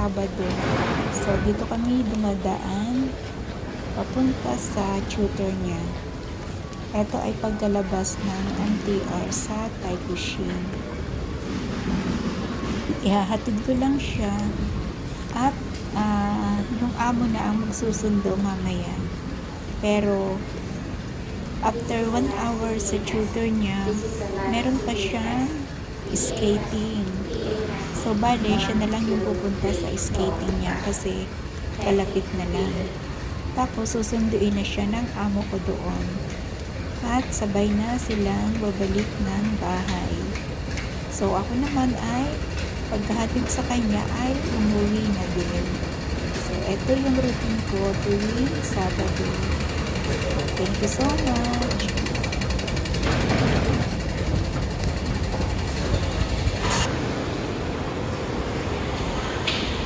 Sabado. So, dito kami dumadaan papunta sa tutor niya. Ito ay pagkalabas ng MTR sa Taikushin. Ihahatid ko lang siya at yung amo na ang magsusundo mamaya. Pero after 1 hour sa tutor niya, meron pa siyang skating. So, bale, siya na lang yung pupunta sa skating niya kasi kalapit na lang. Tapos, susunduin na siya ng amo ko doon. At sabay na silang babalik ng bahay. So, ako naman ay pagkahatid sa kanya ay umuwi na din. So, ito yung routine ko tuwing Sabado. Thank you so much.